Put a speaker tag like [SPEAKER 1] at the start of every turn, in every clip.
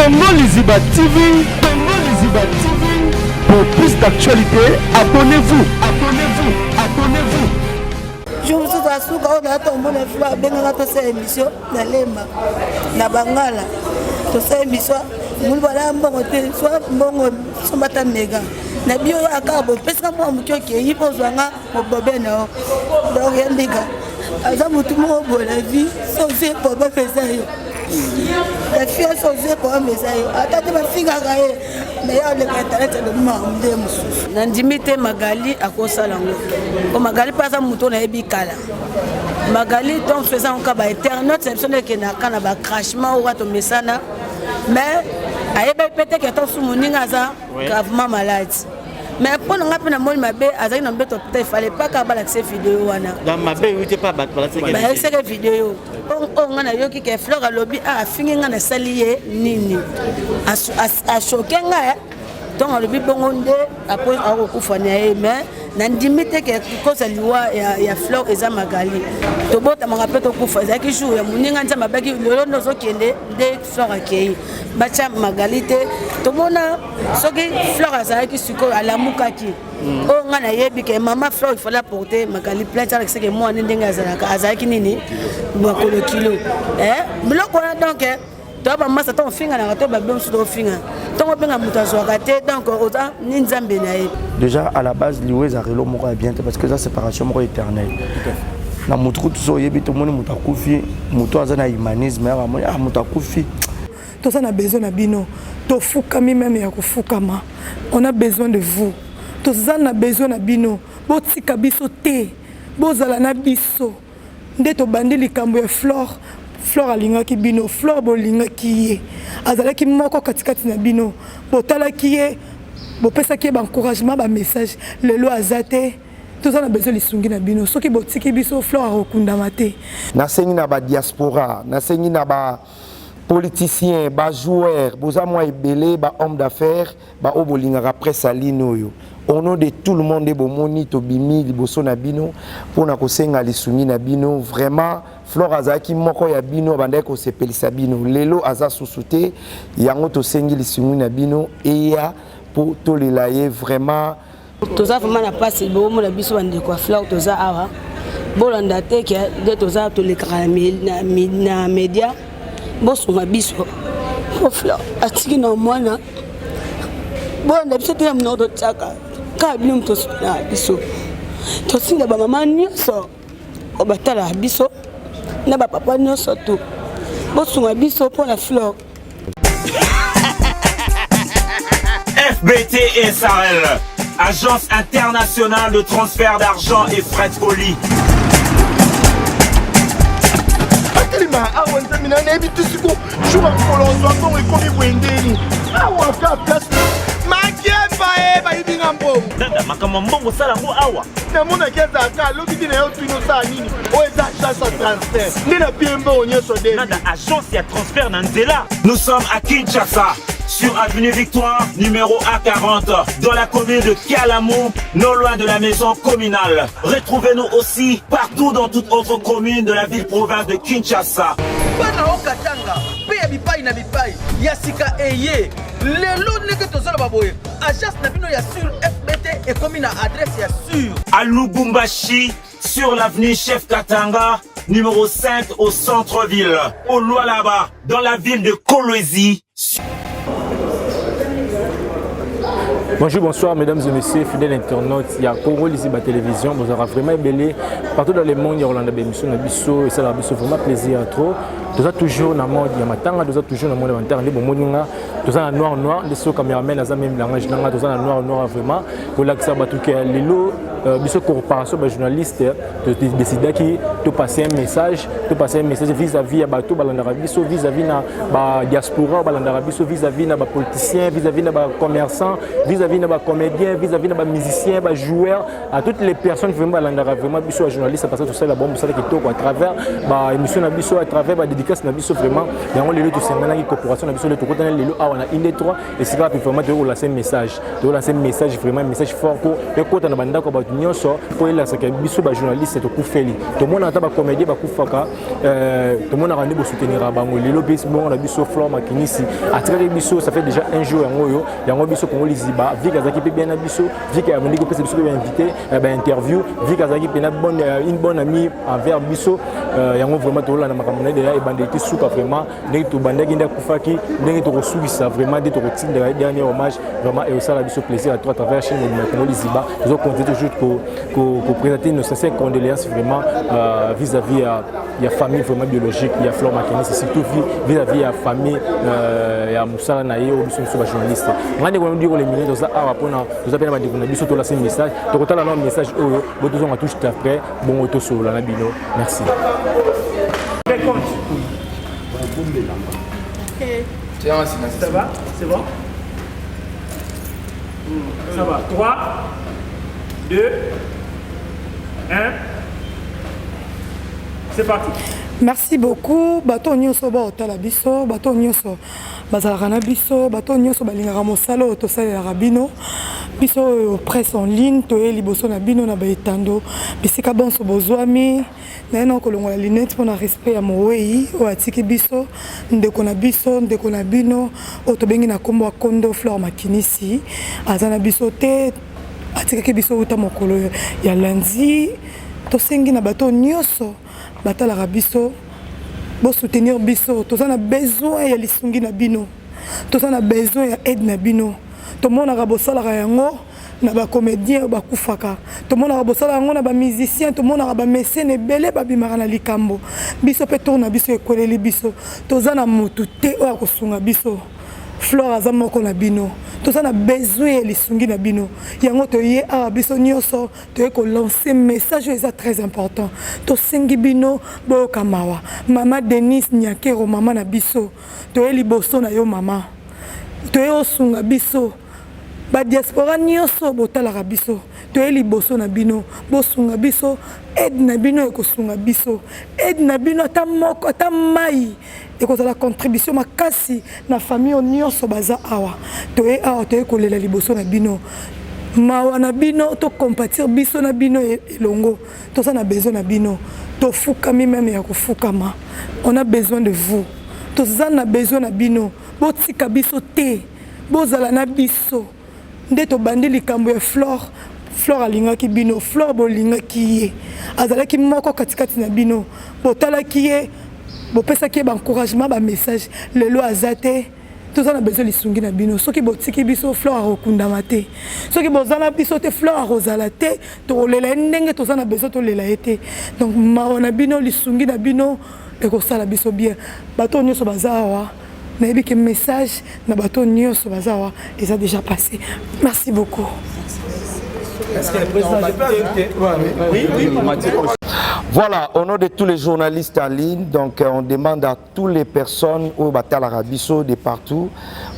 [SPEAKER 1] Congo Liziba TV, Congo Liziba TV. Pour plus d'actualité, abonnez-vous, abonnez-vous, abonnez-vous.
[SPEAKER 2] Je vous souhaite à ce qu'on a tombé les fleurs, bien on a tous ces émissions, la lema, la bangala, tous ces émissions. Nous voilà un bon hôtel, soit bon, soit matin méga. Na bio ya kabo, parce que moi je suis qui pose un bobé non, donc rien de gars. Aza mutu mo bola vie, so c'est pour pas faire ça. La fille so c'est pour me ça. Attends ma fille a gagné. Mais ya le internet le mamde mususu. Na ndimite Magali akosala ngo. Ko Magali pasa mutu na ebikala. Magali ton faisant ka ba internet, c'est sonne que na kana ba crashement ou to mesana. Mais ayeba peut-être que ton sumuninga za gravement malade. Mais pour nous rappeler mon mabé azali na mbeto peut-être fallait pas ka ba l'accès vidéo wana. Dans mabé oui pas ba l'accès vidéo. On a yoki ke fleur lobby a fingi nga na salié nini. A choqué nga donc le bi bongonde après a kokufanya mais na ndimite ke kosa liwa ya fleur eza Magali. To bota manga peto kufa za ki jour ya muninga nza mabaki lelo no zokende de fleur akei. Bacha Magali te to mona soki fleur azali ki suko ala mukaki. O nga na yebi ke mama fleur il faut la porter Magali plainte avec ce que moi ndinga azali ki nini makolo kilo biloko wana donc to ba masa to finga na to ba bemsu to finga to ko benga mutazo akate donc oza ni nzambe na ye.
[SPEAKER 3] Déjà à la base liweza relo moko bien parce que ça séparation moko éternelle na mutu so yebi to moni mutakufi mutu azana humanisme ya moni mutakufi
[SPEAKER 4] to ça na besoin na bino to fukami même ya kufukama on a besoin de vous to ça na besoin na bino botika biso te bozala na biso nde to bandi likambo ya fleur alingaki bino fleur bolingaki ye azalaki moko katikati na bino botalaki ye bopesaki ye encouragement ba message lelo azate tout ça na besoin lisungi na bino soki botiki biso fleur akokundama te
[SPEAKER 3] nasengi na ba diaspora nasengi na ba politicien ba joueur boza moi ebele ba homme d'affaires ba obolingaka presse alino yo au nom de tout le monde de bomoni to bimi liboso na bino pona kosenga lisungi na bino vraiment fleur azaki moko ya bino banda ko sepelisa bino lelo aza susute yango to sengi lisungi na bino eya pour to lelaye vraiment
[SPEAKER 2] toza vraiment na passe bomo na biso bande ko fleur toza awa bolanda te ke de toza to le na media bosunga biso ko fleur atiki na mwana bolanda biso te na to tsaka ka bino to na biso to singa ba mama nyonso obatala biso na ba papa nyonso to bosunga biso pour la fleur.
[SPEAKER 5] FBT SARL, Agence internationale de transfert d'argent et frais de colis. Nous sommes à Kinshasa, sur avenue Victoire, numéro A40, dans la commune de Kialamou, non loin de la maison communale. Retrouvez-nous aussi partout dans toute autre commune de la ville-province de Kinshasa. À Lubumbashi, sur l'avenue Chef Katanga, numéro 5 au centre-ville. Au Lualaba, dans la ville de Kolwezi.
[SPEAKER 6] Bonjour, bonsoir mesdames et messieurs, fidèles internautes. Il y a Congo Liziba Télévision. Vous aurez vraiment belé partout dans le monde. Il y a Rolanda Bémission, Nabiso, et ça a vraiment plaisir à trop. Nous avons toujours dans le monde, il y a Matanga, nous avons toujours dans le monde inventaire. Nous avons noir, noir, les caméramans, nous avons même langage, nous avons noir, noir vraiment. Pour l'accès à tout les lots, biso corporation, journaliste, décider qui de passer un message vis-à-vis à bateau, balandarabiso, vis-à-vis na diaspora, balandarabiso, vis-à-vis na politiciens, vis-à-vis na commerçants, vis-à-vis na comédiens, vis-à-vis na musiciens, joueurs, à toutes les personnes vraiment balandara vraiment biso journaliste, parce que tout ça la bombe, ça qui tourne à travers émission na biso, à travers dédicace na biso vraiment. Il y a les lots de Sengana qui corporation na biso le tout côté les lots on a une des trois et c'est là vraiment de lancer un message, vraiment un message fort pour le côté na banda ko nyonso po ela saka biso ba journaliste to kufeli to mona ta ba comédien ba kufaka to mona randi bo soutenir bango lelo bis bon na biso Flore Makinisi atikaki biso ça fait déjà un jour yango biso Congo Liziba vika zaki pe bien na biso vika ya mondiko pesa biso ba invité ba interview vika zaki pe na une bonne amie envers biso yango vraiment to la na makambo na de la ebandeki suka vraiment ndenge to bandaki nda kufaki ndenge to resubisa vraiment de to retirer dernier hommage vraiment et ça la biso plaisir à toi à travers chaîne de Congo Liziba nous compter toujours pour présenter nos sincères condoléances vraiment vis-à-vis ya famille vraiment biologique ya Flore Makinisi surtout vis-à-vis ya famille ya musala na ye au biso ba journaliste ngane ko ndiko les minutes ça a rapona nous appelle ba ndiko na biso to la message to kotala na message oyo boto on touche après bon auto sur la bino merci.
[SPEAKER 7] Ça va? C'est bon? Ça va. 3, 2, 1. C'est parti.
[SPEAKER 4] Merci beaucoup. Bato nyonso ba otala biso, bato nyonso bazalaka na biso, bato nyonso balingaka mosala to salela bino. Biso presse en ligne to liboso na bino na baetando. Bisika bonso bozwami. Na kolongola lunette pour na respect ya mowei o atiki biso ndeko na bino o to bengi na kombo Kondo Flore Makinisi azana biso te atikaki biso uta mokolo ya lundi to sengi na bato nyonso batala biso bo soutenir biso to na besoin ya lisungi na bino to na besoin ya aide na bino to mona ka bosala yango na ba comédien ba kufaka to mona ka bosala yango na ba musicien to mona ka ba mécène belé ba bimaka na likambo biso pe tourna biso ekoleli biso to na mutu te o akosunga biso Flore aza moko na bino to na besoin ya lisungi na bino yango to ye a biso nyonso to ko lancer message est très important to sengi bino bo kamawa mama Denise Nyakero mama na biso to liboso na yo mama to osunga biso ba diaspora nyonso botalaka biso to liboso na bino bosunga biso aide na bino ekosunga biso aide na bino ata moko ata mai ekozala contribution makasi na famille nyonso baza awa to awa to kolela liboso na bino mawa na bino to compatir biso na bino elongo to ça na besoin na bino to fukami même ya kufukama on a besoin de vous to ça na besoin na bino botika biso te bozala na biso nde to bandi likambo ya Flore alingaki bino Flore bolingaki ye azalaki moko katikati na bino botalaki ye bopesaki ye encouragement ba message lelo azate toza na besoin lisungi na bino soki botiki biso Flore akokundama te soki bozala biso te Flore akozala te tokolela ndenge toza na besoin tolela ye te donc mawa na bino lisungi na bino ekosala biso bien bato nyonso baza awa nayebi ke message na bato nyonso baza awa eza déjà passé merci beaucoup.
[SPEAKER 7] Est-ce que le président peut ajouter? Oui.
[SPEAKER 3] Voilà, au nom de tous les journalistes en ligne, donc on demande à toutes les personnes au Batal Arabiso de partout.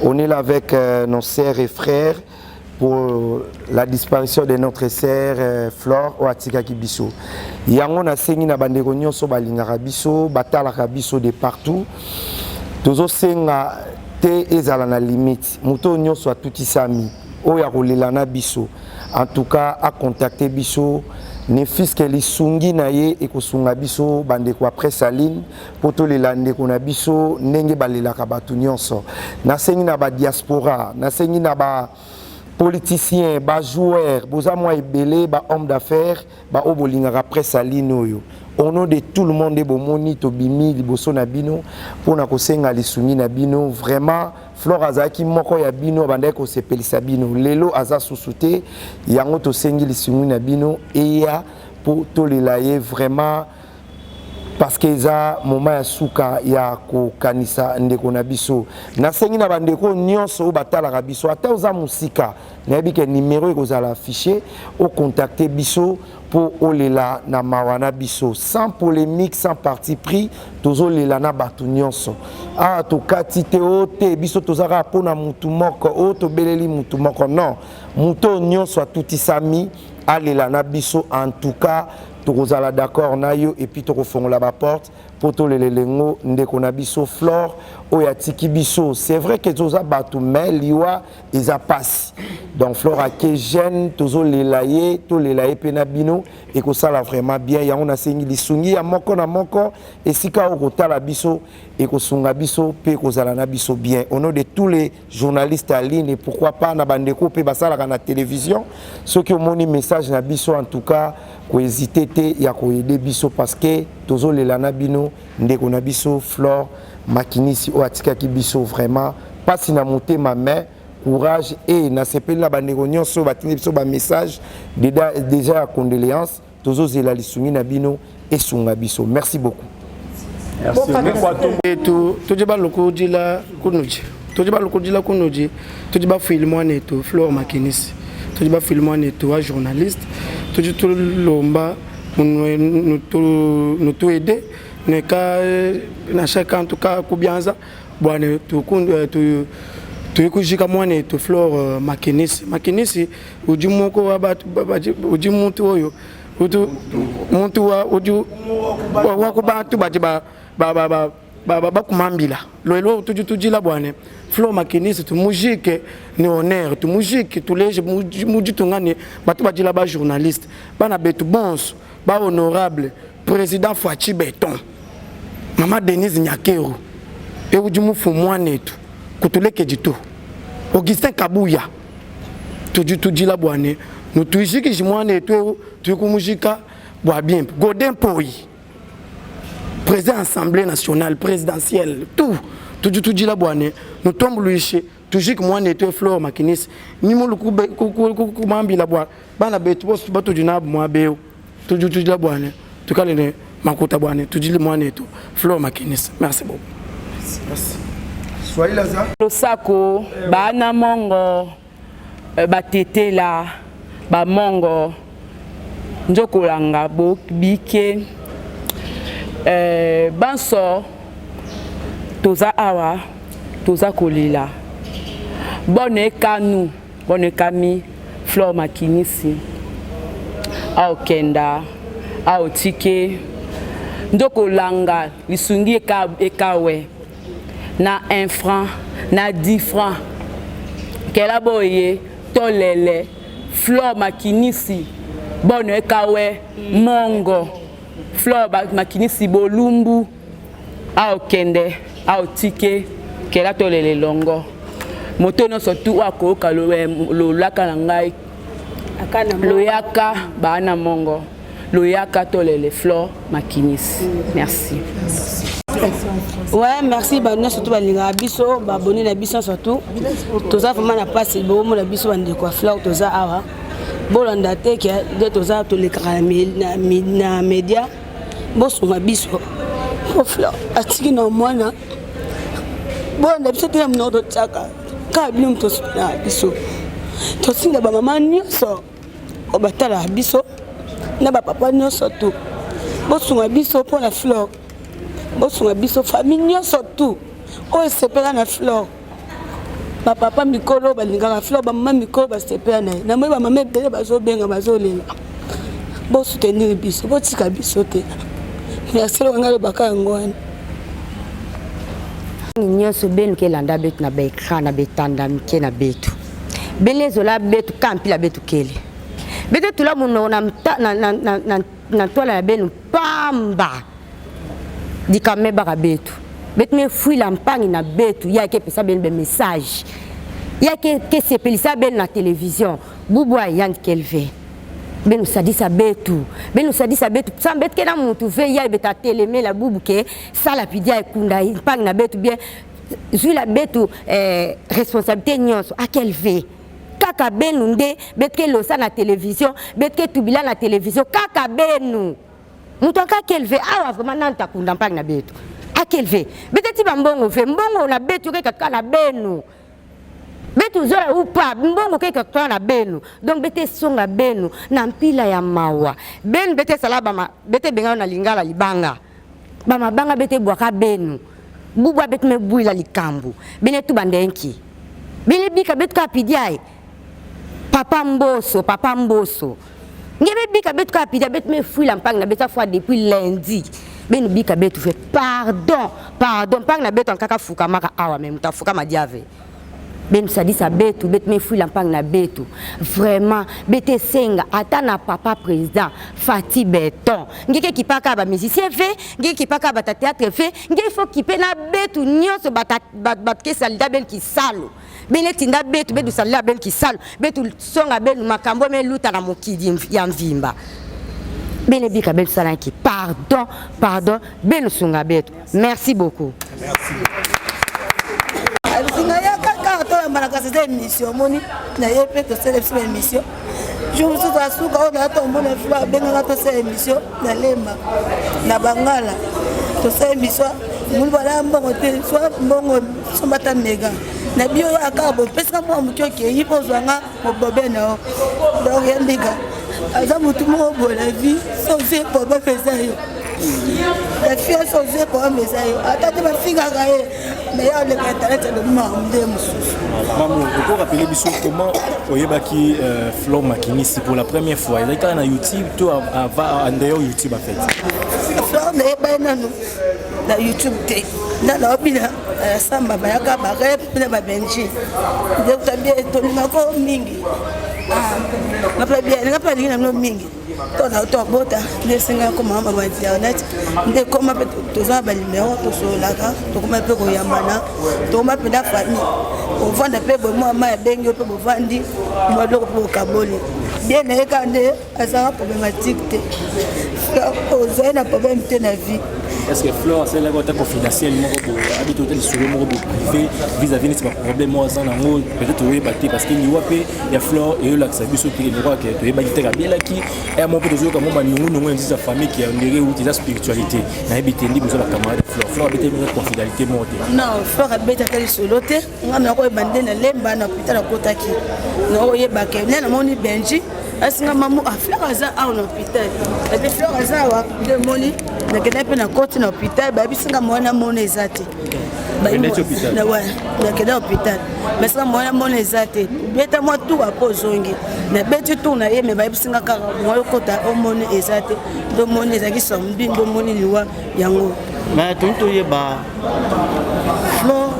[SPEAKER 3] On est là avec nos sœurs et frères pour la disparition de notre sœur Flore au Atika Kibiso. Yango na sengi na bandeko nyonso balinga Arabiso, Batal Arabiso de partout. Tozo senga te ezala na limite. Muto nyonso atutisami o ya kolela na biso. En tout cas, à contacter biso ne fils que les sungi na ye et kosunga biso bandeko après saline poto les lande kona biso ndenge balela ka batu nyonso na sengi na ba diaspora na sengi na ba politiciens ba joueurs boza moi ebele ba homme d'affaires ba obolinga après saline oyo au nom de tout le monde bomoni to bimi liboso na bino pona kosenga lisungi na bino vraiment Flore azaki moko ya bino bandai ko sepelisa bino lelo aza susute yango to sengi lisungi na bino eya po to lelaye vraiment parce que za moment ya suka ya ko kanisa ndeko na biso na sengi na bandeko nyonso batala biso ata oza musika na bike numéro ekozala affiché au contacter biso pour olela na mawana biso sans polémique sans parti pris tozo lela na batu nyonso a to katite ote biso tozaka pona mutu moko o to beleli mutu moko non muto nyonso atutisami alela na biso en tout cas tokozala d'accord na yo et puis tokofongola ba porte poto lelengo ndeko na biso Flore oya tiki biso. C'est vrai que toza batu mais liwa eza passe. Donc Flore a ke jeune tozo lelaye to lelaye pena bino et ko sala vraiment bien ya on a sengi lisungi ya moko na moko esika o kotala biso et ko sunga biso pe ko zala na biso bien. Au nom de tous les journalistes en ligne et pourquoi pas na bandeko pe basala na télévision ceux qui ont moni message na biso en tout cas ko hésiter te ya ko aider biso parce que tozo lelana bino ndeko na biso Flore Makinisi o atika ki biso vraiment pas si na monter ma main courage et na sepeli na bandeko nyonso batindi biso ba message déjà à condoléances tozo zela lisungi na bino et sunga biso. Merci beaucoup.
[SPEAKER 6] Merci.
[SPEAKER 7] Tojiba lokodila kunuji. Tojiba lokodila kunuji. Tojiba filmo neto Flore Makinisi. Tojiba filmo neto wa journaliste. Tojiba lomba nous tout aider. Neka na chacun en tout cas kubianza. Bwana tukujika mwane to Flore Makinisi. Makinisi ujimoko uji muntu oyo. Muntu wa uju wakubatu ba kumambila. Lelo tujila bwana. Flore Makinisi tu mujike ni honneur, tu mujike tu leje mujitungani batu bajila ba journaliste. Bana betu bons, ba honorable président Fachi Beton. Mama Denise Nyakero. Et ujimu fumwane tu. Kutuleke jitu. Augustin Kabuya. Tujila bwane. Nous tujiki jimwane tu tukumujika bwa bien. Godin Poi. Président Assemblée nationale, présidentielle, tout. Tujila bwane. Nous tombons luiche. Tujik mwane tu Flore Makinisi. Nimo lukumambi la bwa. Bana betu bosu batu jinabu mwabeo. Tujila bwane. Tukalene makuta bwane. Tujili mwane tu Flore Makinisi. Merci beaucoup. Merci.
[SPEAKER 3] Soyez là ça.
[SPEAKER 8] Losako, bana mongo, batetela, ba mongo, njokolanga bike, banso, toza awa, toza kolila. Bonne kanu, bonne kami, Flore Makinisi, ao kenda, ao tike, njokolanga, lisungi ekawe. Na 1 franc, na 10 francs. Kela boye, tolele, Flore Makinisi, bonne kawe, mongo, Flore Makinisi bolumbu, ao kende, ao tike, kela tolele longo. Moto no sotu wako lo laka nangai, loyaka bana mongo, loyaka tolele Flore Makinisi. Merci.
[SPEAKER 2] Ouais, merci bah surtout bah les abisso bah abonné la biso surtout tout ça vraiment na passe bon mon abisso bande quoi Flore tout ça awa bolanda te que de tout ça tous les caramel na média bon son abisso oh Flore atiki na mwana bon abisso te na ndo tsaka ka bium to na abisso to singa ba mama nyonso o batala abisso na ba papa nyonso tout bon son abisso pour la Flore. Bonsoir biso famille surtout o sepela na Flore ba papa mikolo balinga na Flore ba mama mikolo ba sepela na moi ba mama bele bazo benga bazo lela bo soutenir biso bo tika biso te merci lo ngalo baka ngwana
[SPEAKER 9] nyonso benu ke landa betu na ba ekran na betanda mike na betu belezo la betu kampi la betu kele betu tula muno na tola ya benu pamba di kame baka betu betu me fui la mpangi na betu ya ke pesa ben message ya ke sepelisa ben na télévision bubwa yan kelve benu sadisa betu sa betu ke na mutu ve ya beta teleme la bubu ke sala pidia ekunda mpangi na betu bien zui la betu responsabilité nyonso a kelve kaka benu nde betu ke losa na télévision betu ke tubila na télévision kaka benu mutanka kelve awa vraiment nanta kunda mpang na betu akelve beteti bambongo fe mbongo na betu ke kaka na benu betu zola upa mbongo ke kaka na benu donc bete songa benu na mpila ya mawa benu bete salaba ma bete benga na lingala libanga ba mabanga bete bwaka benu bubwa bete me buila likambu bene tu bandenki bene bika betu kapidiai papa mboso ngebe bika betu kapida betu me fui la mpang na beta fois depuis lundi benu bika betu fait pardon par na betu ankaka fuka maka awa même ta fuka madiave benu ça dit ça betu me fui la pang na betu vraiment bete senga ata na papa président Fati Beton ngeke kipaka ba musicien fait ngeke kipaka ba théâtre fait ngeke faut kipe na betu nyonso bat ke salida bel ki salo bene tinda betu betu salida bel ki salo betu songa benu makambo me luta na mokidi ya mvimba bene bika bel salanki pardon benu sunga betu merci beaucoup
[SPEAKER 6] merci.
[SPEAKER 2] Cette émission, moni, n'ayez pas de cette émission. Je vous souhaite à souka on a tombé le fleur, bien dans cette émission, na lema, na bangala, to cette émission, nous voilà mbongo te, soit mbongo, soit batan nega. Na bio ya kabo, parce que moi mutio qui yi pozanga, mo bobena, donc yandiga. Aza mutu mo bo la vie, sans fait pour pas faire ça. La fille sont jouées pour un message. Attendez ma fille à gagner. Mais on est intéressé de moi.
[SPEAKER 6] Maman, vous pouvez rappeler comment Oyebaki Flor Makinissi pour la première fois. Il est quand même à YouTube, tout en dehors YouTube en fait.
[SPEAKER 2] Flor n'est pas na YouTube. Dans la opinion, Samba Bayaka Barep, na Benji. Donc tu as bien étonné ma mingi. Na pas bien, na pas bien na mingi. Tona utobota nesinga ko mama ba internet nde koma pe toza ba numéro to solaka to koma pe ko yambana to ma pe da famille o vanda pe bo mama ya bengi pe bo vandi mo do ko kaboli bien na ekande asa problématique te o zena problème te na vie.
[SPEAKER 6] Est-ce que Flor c'est là côté confidentiel mo ko habite hôtel sur mo ko privé vis-à-vis de ce problème moi ça nango peut-être oui batté parce qu'il y a pe ya Flor et là que ça biso qui ne croit que tu es batté bien là qui et mon pote comme moi nous dit sa famille qui a une ou spiritualité na habite ndi besoin la camarade Flor habite une confidentialité monte
[SPEAKER 2] non Flor habite à soloté ngana ko bande na lemba na hôpital kotaki no yebake na moni Benji asinga mamu a Flor aza a en hôpital et puis Flor aza wa de moni na kena pe na côté na hôpital ba bisinga mona mona ezate ba na wa na kena hôpital mais ça mona mona ezate beta moi tout a pozongi na beti tout na ye me ba bisinga ka moi kota o mona ezate do mona ezaki sombi do mona liwa yango
[SPEAKER 10] mais tonto ye ba Flor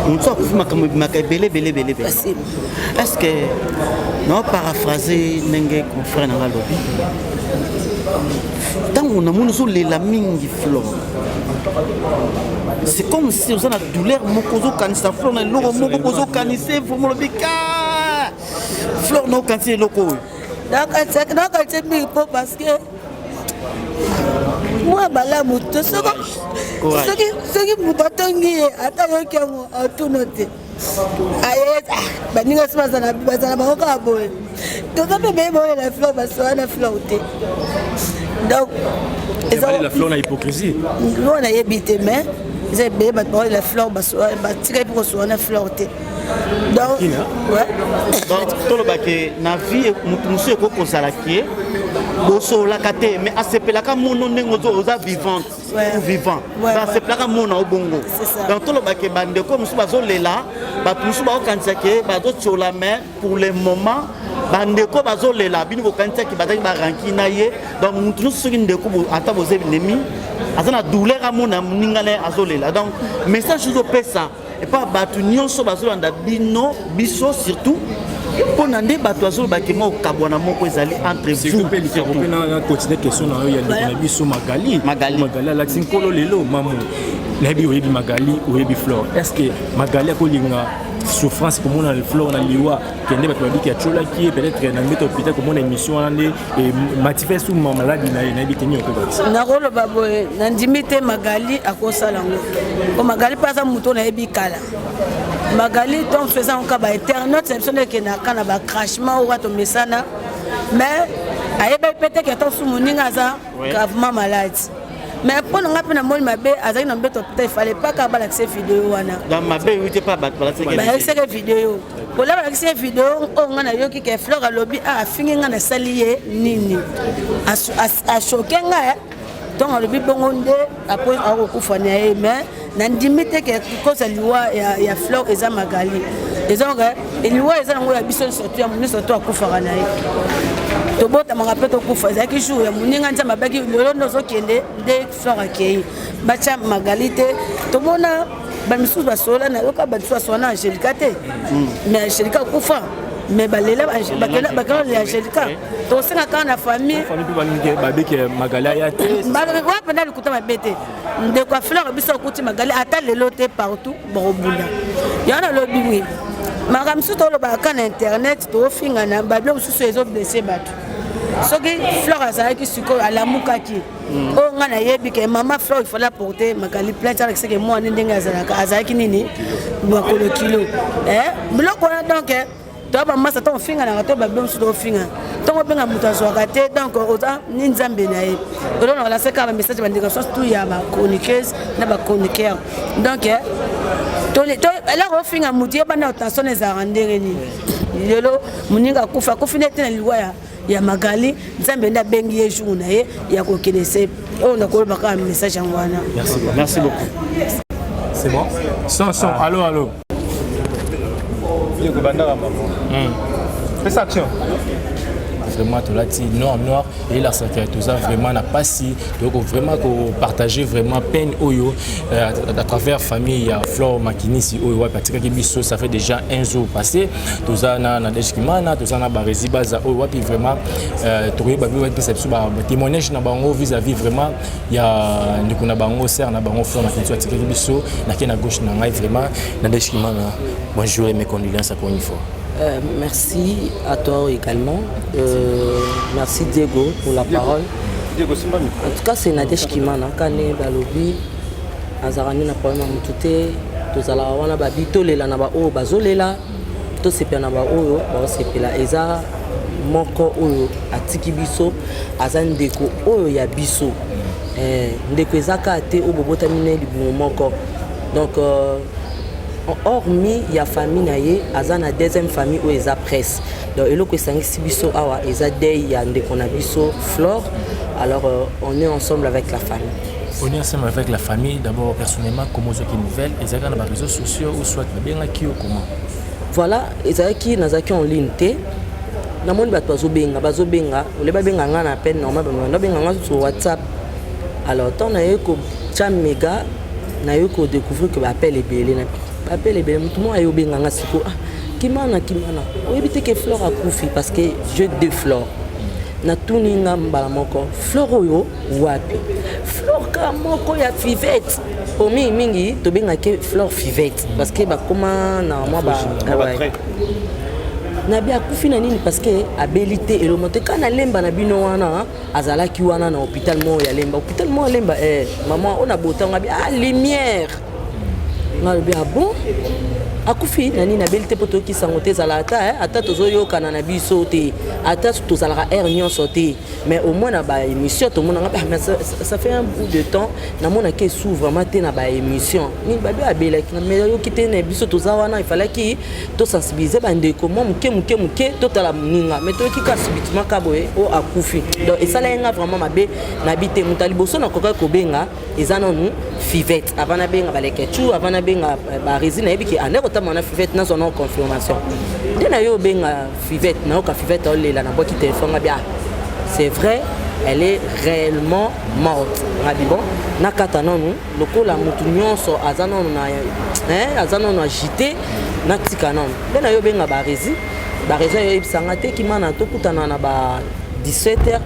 [SPEAKER 10] on sort belé est-ce que non paraphraser nenge confrère na lobby tant on a mon sur les mingi Flor c'est comme si on a douleur mon kozo kanisa Flor na logo mon kozo kanise pour le bika Flor no kanise loko
[SPEAKER 2] donc c'est mi parce que moi bala muto soki mubatongi ata yokengo atunote ayet baninga sibazana bakoka boye toza pe be boye la Flor baswana Flor te donc
[SPEAKER 6] la Flor na hypocrisie
[SPEAKER 2] on a yebité mais ils be ba la Flor baswana batire pour swana Flor te donc ouais
[SPEAKER 10] donc tout le baké na vie mutu ko kozala ki boso la kate mais asepelaka mono nengo oza vivante ou vivant asepelaka mono obongo donc tout le baké bande ko musu bazo lela batu musu ba kanisa ke bazo tchola mais pour le moment bande ko bazo lela bini ko kanisa ki bazaki ba ranki na ye donc mutu soki ndeko ata boze ennemi azana douleur amona ningale azolela donc message zo pesa et pas batu nyonso bazo landa bino biso surtout pour nande bato azolo bakema okabwana moko ezali entre vous
[SPEAKER 6] pe na continuer question na yo ya biso Magali la sinkolo lelo mamu na bi oyebi Magali oyebi Flor est-ce que Magali akolinga souffrance pour mon Flor na liwa kende bato babiki achola ki peut-être na meto hôpital comme mon émission ande et manifeste ou maladie na biteni okobaki
[SPEAKER 2] na rolo baboye na ndimite Magali akosala ngo ko Magali pasa muto na yebi kala Magali ton faisant ka ba internaute c'est personne qui na kana ba crashement ou to mesana mais ayeba peut-être que ton sumuninga za gravement malade mais pour nous rappeler mon mabe azaki na mbeto hôpital il fallait pas ka balaxer vidéo wana
[SPEAKER 10] dans mabe oui pas
[SPEAKER 2] balaxer vidéo pour la balaxer vidéo on ngana yoki ke Flor alobi a fingi ngana salié nini a choqué nga donc alobi bongo nde après akufa na ye mais na ndimite ke koza liwa ya Flor eza Magali ezonga liwa eza ngo ya biso surtout ya munisi surtout akufa na ye tobotamaka mpe tokufa ezalaki jour ya moninga nzambe abaki lelo nozokende nde flore akei batya magali te tomona bamisusu basola nayoka bamisusu basola na angélika te mais angélika akufa mais balela bakela le angélika tosenga kaka na famille wapenda likuta mabe te ndeko ya flore biso akuti magali ata lelo te partout bakobunda yango nalobi wi makambo mosusu tolobaka na internet tofingana babilo mosusu ezoblesse bato soki flore azalaki sikoyo alamukaki oyo ngai nayebi ke mama flore il fallait apporter magali plainte alakiseke mwana ndenge azalaki nini makolo kilo biloko wana donc toya bamasa ntango ofinganaka to babilo mosusu tofingana ntango obenga moto azwaka te donc oza ni nzambe na ye olona balance kaka bamessage bandégation surtout ya bachroniqueuse na bachroniqueur donc eloko ofinga motu yebana otension ezalaka ndenge nini lelo moninga akufi nde te na liwa ya magali nzambe nde abengi ye jour na ye ya kokende se oyo ndakoloba kaka message yango wana.
[SPEAKER 10] Merci beaucoup.
[SPEAKER 6] C'est bon? Son, allô. Fais ça, action. Vraiment, tout là, noir, et la sécurité, tout ça, vraiment, n'a pas si, donc vraiment, partager vraiment peine, à travers famille, Flore Makinissi, parce que ça fait déjà un jour passé, tout ça, na Deshkimana, tout ça, na Barezi Baza, puis vraiment, trouver témoignage vis-à-vis vraiment, il y a une bango, serre, na bango, Flore Makinissi, na gauche, na vraiment, na Deshkimana. Bonjour et mes condoléances encore une fois.
[SPEAKER 11] Merci à toi également. Merci Diego pour la parole. En tout cas, c'est Nadège Kimana. Quand on est dans le lobby, on a un problème à m'écouter. Tous allons avoir un babi, tous les lana ba o bazolela, tous ces pena ba o, c'est pela eza moko o atiki biso, azan deko o ya biso. Ndeko ezaka ate o bobota mine libu moko. Donc hormis ya famille naie azana deuxième famille où eza presse donc eloko esangisi biso awa eza dei ya ndeko na biso Flore alors on est ensemble avec la famille.
[SPEAKER 6] On est ensemble avec la famille d'abord personnellement comment ce qui nouvelle ezaka na réseaux sociaux ou soit bien qui ou comment
[SPEAKER 11] voilà ezaki nazaki en ligne te na moni bato bazobenga ole babenga nga na peine normal ba benga nga sur WhatsApp alors tant na yeko chamega na yeko découvrir que ba appel ebele na appelle bien tout le monde ayo benganga siko kimana oyebi te Flore akufi parce que je de Flore na tuninga mbala moko Flore oyo wapi Flore ka moko ya fivette o mingi to bengaka Flore fivette parce que ba koma na moi ba na bia akufi na nini parce que abilité et le monte kana lemba na bino wana azalaki wana na hôpital mo ya lemba maman on a botanga bia lumière ah bon akufi nani na belite poto ki sangote zalata ata tozoyoka na biso te ata tozalaka air nyonso te mais au moins na ba émission to mona mais ça fait un bout de temps na mona ke sou vraiment te na ba émission ni ba ba belaki mais yo kité na biso tozawana il fallait ki to sensibiliser ba ndeko mo muke to tala ninga mais to ki ka subitement ka boye o akufi donc et ça là vraiment mabe na bité mutali boso na koka ko benga ezana nu fivette avant na benga baleke tu avant na benga ba résine ebiki aneko tamana fivette na son confirmation dena yo benga fivette na ka fivette olela na boki téléphone bien c'est vrai elle est réellement morte ngadi bon na kata nonu lokola mutu nyonso azana na azana na agité na tika nonu dena yo benga ba résine yo ibsanga te kimana to kutana na ba 17h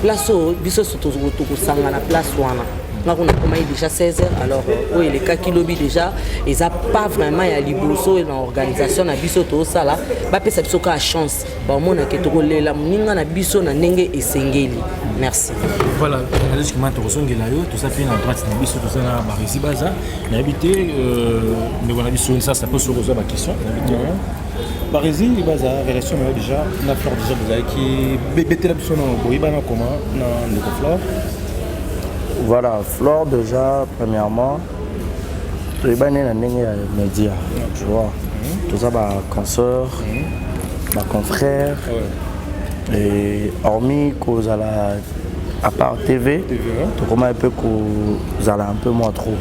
[SPEAKER 11] place biso surtout ko sanga na place wana. On a déjà 16h, alors oui, les cas qui lobby déjà, ils n'ont pas vraiment à l'Iboso et l'organisation à Bisoto, ça là, bah peut ça a chance. Bah mon a ketoro la muninga na biso na nenge et sengeli. Merci.
[SPEAKER 6] Voilà, on a dit que maintenant tout ça fait en droite na biso tout ça na Barezi Baza, na habité mais on a dit ça peut se poser ma question.
[SPEAKER 12] Barezi Baza relation déjà na Flore déjà vous avez qui bébé la biso na boibana comment na ndeko Flore.
[SPEAKER 13] Voilà, Flore déjà, premièrement, tu es bien dans les médias, tu vois. Tout ça, ma consoeur, ma confrère, et hormis qu'on a à part TV, tu comment un peu qu'on a un peu moins trop,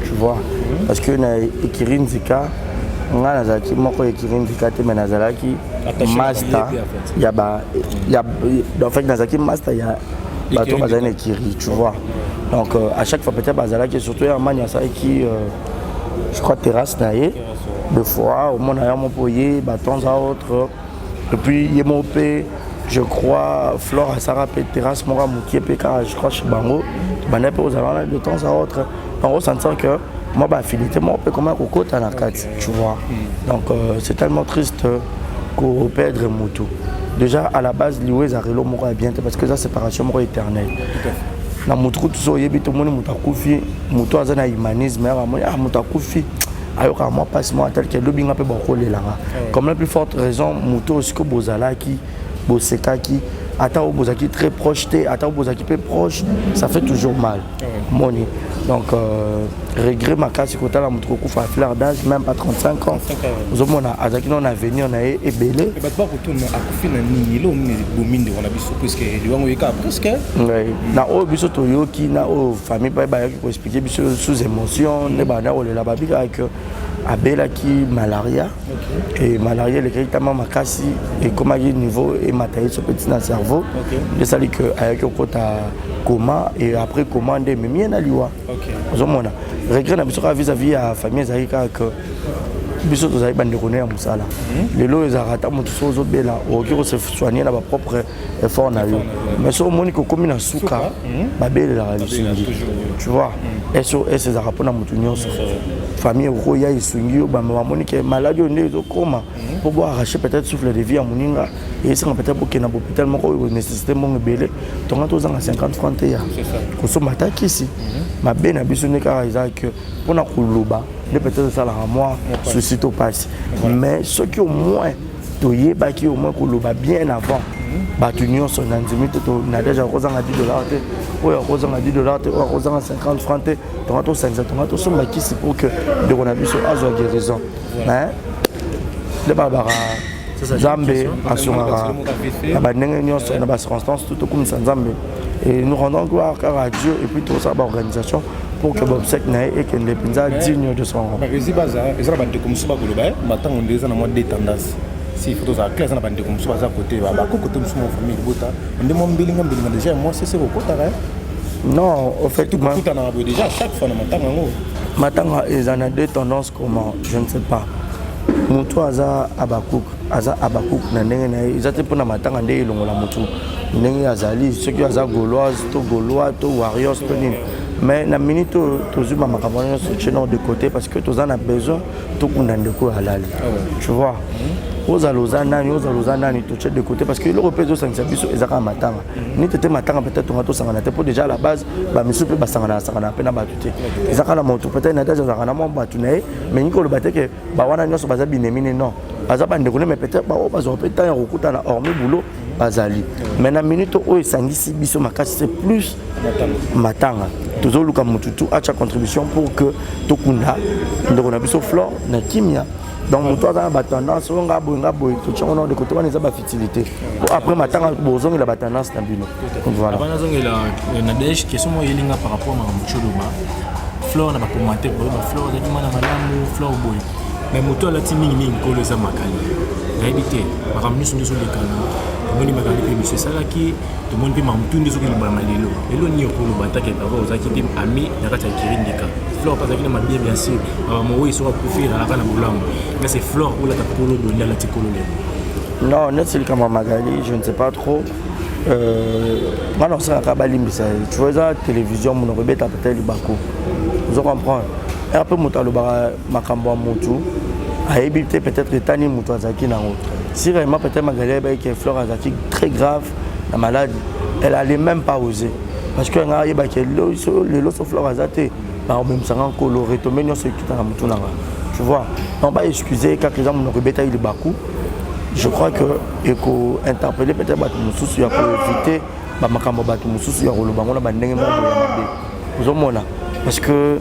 [SPEAKER 13] tu vois. Parce que na Ikirin Zika, nga nazalaki moko écrire mvikate mais nazalaki master en fait nazalaki master ya bato bazali na écrire, tu vois. Donc à chaque fois peut-être bazalaki surtout ya mani asalaki je crois terrasse na ye deux fois au monde aya mopoye batons à autre et puis ye mopé je crois Flore asara pe terrasse mora mukie pe ka je crois chez bango bana pe aux alana de temps à autre en ressentant que moi bah affinité moi peut comment kokota na kati, tu vois. Donc c'est tellement triste qu'on perdre moto. Déjà à la base lioué zarelo moko bien parce que ça séparation moko éternelle. Na moto tout so yebi to moni mutakufi moto azana humanisme ya mo ya mutakufi ayoka moi passe moi tel que lobinga pe bokolelanga. Comme la plus forte raison moto aussi que bozalaki bosekaki ata bozaki très proche te ata bozaki peu proche ça fait toujours mal. Moni. Donc regret ma casse côté la moto kufa fleur d'âge même pas 35 ans. Nous avons azaki non avenir na e belé.
[SPEAKER 12] Et bah pas retourner à kufi na ni lo bominde on a biso presque liwango yeka presque.
[SPEAKER 13] Oui. Na o biso toyoki na o famille ba ba ko expliquer biso sous émotion ne ba na o la babika avec abela qui malaria et malaria le directement makasi et comme à niveau et matériel ce petit dans cerveau de ça que avec au kota coma et après commande mais mien na liwa ozomona regret na biso vis-à-vis à famille zaika que biso tozali bande connaît à musala lelo ezarata moto sozo bela okiko se soigner na ba propre effort na yo mais so moniko comme na suka ba bela la lisungi tu vois SOS ezarapa na moto nyonso famille oko ya isungi yo ba monike maladie on zo koma pour boire arracher peut-être souffle de vie à moninga et ça peut-être pour que na hôpital moko nécessité mon belé tonga to zanga 50 francs ya ko so mataki ici ma bena biso ne ka que pour na kuluba de peut-être ça la moi ceci to passe mais ce qui au moins to yeba qui au moins kuluba bien avant ba union son andimi to na déjà ko zanga $10 te oyo ko zanga $10 te oyo ko zanga 50 francs te tonga to 500 tonga to so makisi pour que de on a biso azo guérison hein de barbara Zambé assurera la na circonstance tout comme Zambé et nous rendons gloire à Dieu et puis tout ça organisation pour que l'obsèque n'aille et que les pinza digne de son rang.
[SPEAKER 12] Mais baza ezra bande comme ça bagoloba matango ndeza na mode tendance si photos à classe na bande comme ça baza côté ba ko côté musu mon famille bota ndemo mbilinga déjà moi c'est ko kota
[SPEAKER 13] non au fait tout
[SPEAKER 12] tout na déjà chaque fois na
[SPEAKER 13] matango ils en a deux tendances comment je ne sais pas. Mutu aza abakuk na ndenge na ezate pona matanga nde elongola mutu ndenge azali soki aza gauloise to gaulois to warriors to nini mais na minute tozuma makambo nyonso tsheno de côté parce que toza na besoin tokunda ndeko halali tu vois ozaloza nani to de côté parce que le repère de sangisa biso ezaka matanga ni tete matanga peut-être on va to sangana te pour déjà à la base ba misu pe basangana pena batute ezaka na moto peut-être na déjà zakana mo batune mais ni ko le bateke ba wana nyoso baza binemine non baza bande ko mais peut-être ba o bazo pe temps rokuta na hormis boulot bazali mais na minute o esangisi biso makasi c'est plus matanga tozoluka mututu acha contribution pour que tokunda ndeko na biso Flore na kimia. Donc toi dans la tendance on a boy tout ça on a de côté on a facilité après matin bozong la tendance na bino voilà
[SPEAKER 6] avant zong la nadej question moi yelinga par rapport à Mucholoba Flore na ba commenter pour Flore de mana malamu Flore boy mais moto la timi mingi ko le za makali na habité par minus de sur le canal moni makali pe monsieur salaki to moni pe mamtundi zo ki ba malelo lelo ni ko lo batake ba ba ozaki pe ami na kata kirindika Flore parce qu'il m'a bien sûr moi il sera profil à la fin de boulot mais c'est Flore ou la tapolo de la tikolo
[SPEAKER 13] non net c'est comme Magali je ne sais pas trop moi non ça kabali mais tu vois la télévision mon rebeta peut-être bako vous comprenez et après motalo ba makambo motu a éviter peut-être tani moto azaki na autre si vraiment peut-être Magali ba que Flore azaki très grave la malade elle allait même pas oser parce que nga yeba que le loso Flore azate même ça coloré to menyo ce qui dans mutu nanga tu vois on va excuser quand les gens nous rebeta il baku je crois que eko interpeller peut-être batu mususu ya ko éviter ba makambo batu mususu ya koloba ngona ba ndenge mo ya mabe uzomona parce que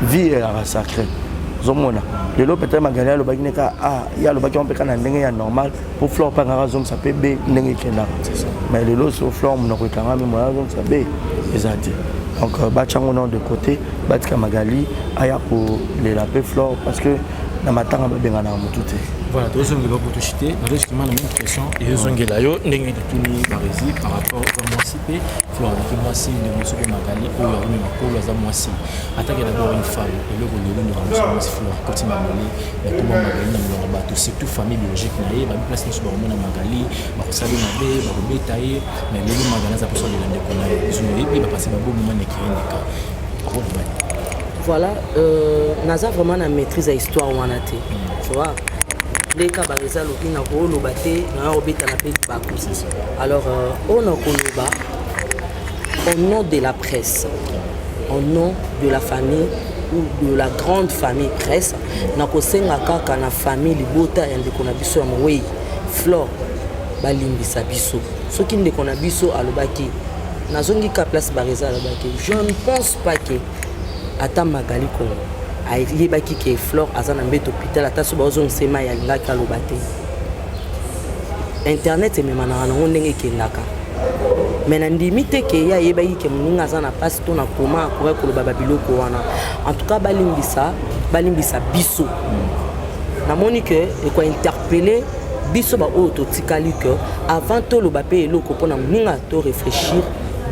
[SPEAKER 13] vie est sacrée uzomona lelo peut-être Magali lo bakine ka ya lo bakine on peut kana ndenge ya normal pour Flore pa ngara zom ça peut be ndenge kenda mais lelo so Flore mo ko kanga mi mo zom ça be ezati. Donc Bachango non de côté, Batka Magali, aya pour les lapés Flore parce que na matanga babengana mutu te.
[SPEAKER 6] Voilà, deux ans pour tout chuter. Dans justement la même question et deux ans là yo n'engi de tout ni barezi par rapport à moi si pe fleur avec moi si de monsieur Magali ou ya ni makolo za moi si. Attaque d'abord une femme et le rôle de nous si fleur quand il m'a donné mais tout monde Magali na bato surtout famille biologique na ye ba place ni sur na Magali ba ko sabi na be ba ko betaye mais le Magali za personne de l'ande kona ils ont dit ba passer ba bon moment qui indika.
[SPEAKER 11] Voilà, naza vraiment na maîtrise à histoire wanate. Tu vois, les cas bareza lobi na ko lobate na obeta na pe baku. Alors on a konoba au nom de la presse, au nom de la famille ou de la grande famille presse, na ko senga kaka na famille libota ya ndeko na biso ya mwei Flore balimbisa biso. Soki ndeko na biso alobaki nazongi ka place bareza alobaki. Je ne pense pas que ata Magali Congo ayebaki ke Flore aza na mbeto hôpital ata so bazongisema ya lingaki aloba te. Internet ememanaka nango ndenge ekendaka me na ndimi te ke ye ayebaki ke moninga aza na mpasi to na koma akoki koloba babiloko wana. En tout cas balimbisa biso namoni ke ekointerpele biso baoyo totikali ke avant toloba mpe eloko mpona moninga to réfléchir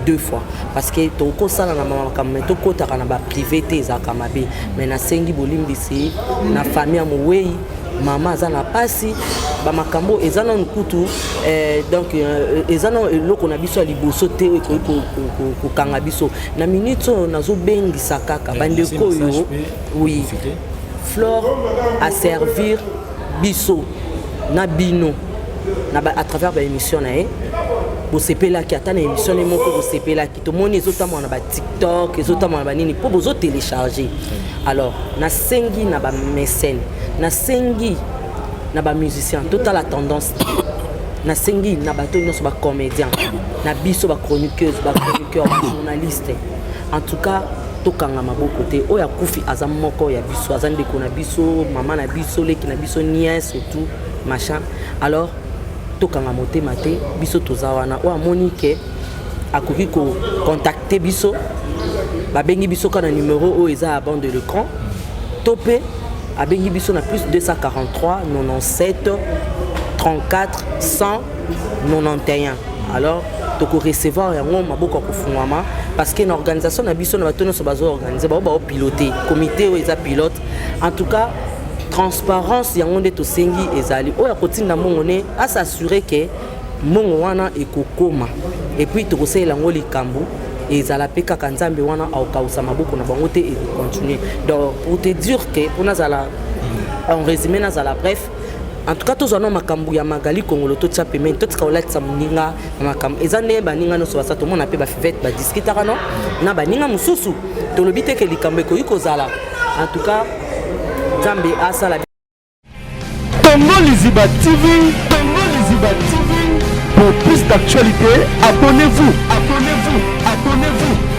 [SPEAKER 11] deux fois parce que toko sala na mama comme to kotaka na ba privé te ezaka mabe mais na sengi bolimbisi na famille amwei mama za na pasi ba makambo ezana nkutu donc ezana eloko na biso liboso te ko kanga biso na minute nazo bengisa kaka bandeko yo oui Flore à servir biso na bino na à travers ba émission na bosepela ki ata na émission ne moko bosepela ki to moni ezotama na ba TikTok ezotama na ba nini po bozo télécharger. Alors na sengi na ba mécène na sengi na ba musicien total la tendance na sengi na ba to nyonso ba comédien na biso ba chroniqueur ba journaliste. En tout cas tokanga maboko te oya kufi aza moko ya biso aza ndeko na biso mama na biso leki na biso nièce et tout machin. Alors tokanga motema te biso toza wana o amoni ke akoki ko contacter biso babengi biso kana numéro o eza à bas de l'écran topé abengi biso na plus 243 97 34 191. Alors toko recevoir yango maboko ko fungwama parce que na organisation na biso na batono so bazo organiser ba piloter comité o eza pilote. En tout cas transparence yango nde tosengi ezali oya kotinda mongo ne à s'assurer que mongo wana ekokoma et puis tokosela ngo likambo ezala pe kaka nzambe wana akausa maboko na bango te et continuer. Donc pour te dire que pour nazala en résumé nazala bref en tout cas tozana makambo ya Magali Congo to tsa paiement to tsaka olatsa muninga makambo ezane baninga no so basato mona pe ba fivete ba discuter no na baninga mususu to lobite ke likambo ko ikozala. En tout cas Zambi asala
[SPEAKER 1] Congo Liziba TV, Congo Liziba TV. Pour plus d'actualités, abonnez-vous, abonnez-vous, abonnez-vous.